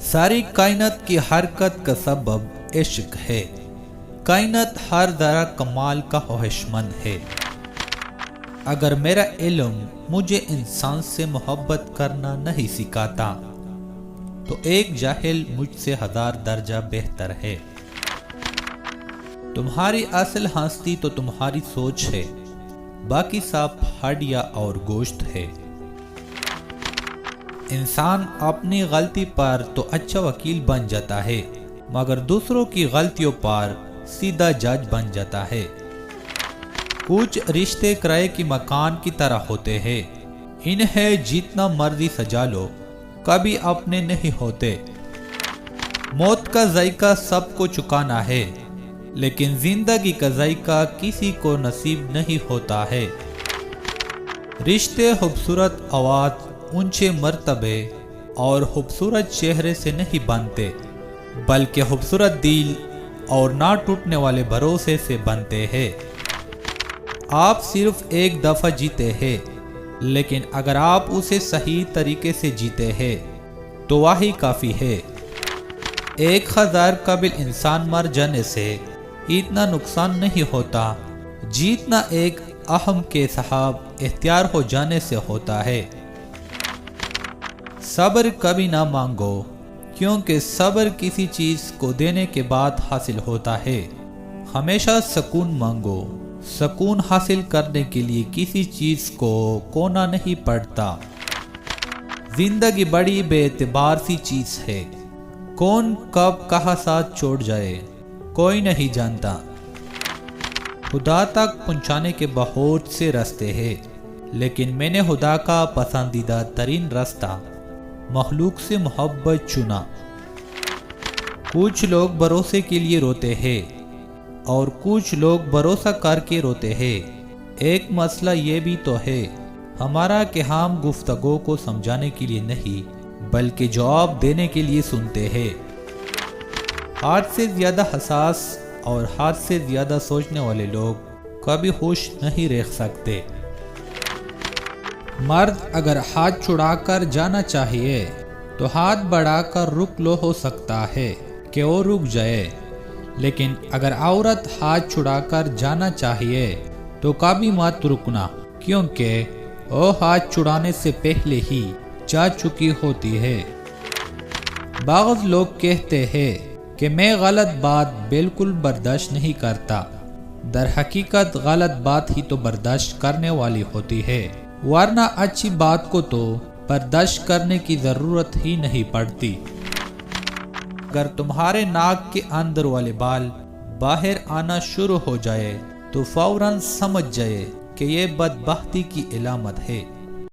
ساری کائنات کی حرکت کا سبب عشق ہے۔ کائنات ہر ذرہ کمال کا خواہشمند ہے۔ اگر میرا علم مجھے انسان سے محبت کرنا نہیں سکھاتا تو ایک جاہل مجھ سے 1000 درجہ بہتر ہے۔ تمہاری اصل ہستی تو تمہاری سوچ ہے، باقی سب ہڈیاں اور گوشت ہے۔ انسان اپنی غلطی پر تو اچھا وکیل بن جاتا ہے، مگر دوسروں کی غلطیوں پر سیدھا جج بن جاتا ہے۔ کچھ رشتے کرائے کی مکان کی طرح ہوتے ہیں، انہیں جتنا مرضی سجا لو کبھی اپنے نہیں ہوتے۔ موت کا ذائقہ سب کو چکانا ہے، لیکن زندگی کا ذائقہ کسی کو نصیب نہیں ہوتا ہے۔ رشتے خوبصورت آواز، اونچے مرتبے اور خوبصورت چہرے سے نہیں بنتے، بلکہ خوبصورت دل اور نہ ٹوٹنے والے بھروسے سے بنتے ہیں۔ آپ صرف ایک دفعہ جیتے ہیں، لیکن اگر آپ اسے صحیح طریقے سے جیتے ہیں تو وہی کافی ہے۔ 1000 قابل انسان مر جانے سے اتنا نقصان نہیں ہوتا جتنا ایک اہم کے صاحب اختیار ہو جانے سے ہوتا ہے۔ صبر کبھی نہ مانگو، کیونکہ صبر کسی چیز کو دینے کے بعد حاصل ہوتا ہے۔ ہمیشہ سکون مانگو، سکون حاصل کرنے کے لیے کسی چیز کو کونا نہیں پڑتا۔ زندگی بڑی بے اعتبار سی چیز ہے، کون کب کہاں ساتھ چھوڑ جائے کوئی نہیں جانتا۔ خدا تک پہنچانے کے بہت سے راستے ہیں، لیکن میں نے خدا کا پسندیدہ ترین راستہ مخلوق سے محبت چنا۔ کچھ لوگ بھروسے کے لیے روتے ہیں اور کچھ لوگ بھروسہ کر کے روتے ہیں۔ ایک مسئلہ یہ بھی تو ہے ہمارا کہ ہم گفتگو کو سمجھانے کے لیے نہیں بلکہ جواب دینے کے لیے سنتے ہیں۔ حد سے زیادہ حساس اور حد سے زیادہ سوچنے والے لوگ کبھی خوش نہیں رہ سکتے۔ مرد اگر ہاتھ چھڑا کر جانا چاہیے تو ہاتھ بڑھا کر رک لو، ہو سکتا ہے کہ وہ رک جائے، لیکن اگر عورت ہاتھ چھڑا کر جانا چاہیے تو کبھی مت رکنا، کیونکہ وہ ہاتھ چھڑانے سے پہلے ہی جا چکی ہوتی ہے۔ بعض لوگ کہتے ہیں کہ میں غلط بات بالکل برداشت نہیں کرتا، در حقیقت غلط بات ہی تو برداشت کرنے والی ہوتی ہے، ورنہ اچھی بات کو تو برداشت کرنے کی ضرورت ہی نہیں پڑتی۔ اگر تمہارے ناک کے اندر والے بال باہر آنا شروع ہو جائے تو فوراً سمجھ جائے کہ یہ بدبختی کی علامت ہے۔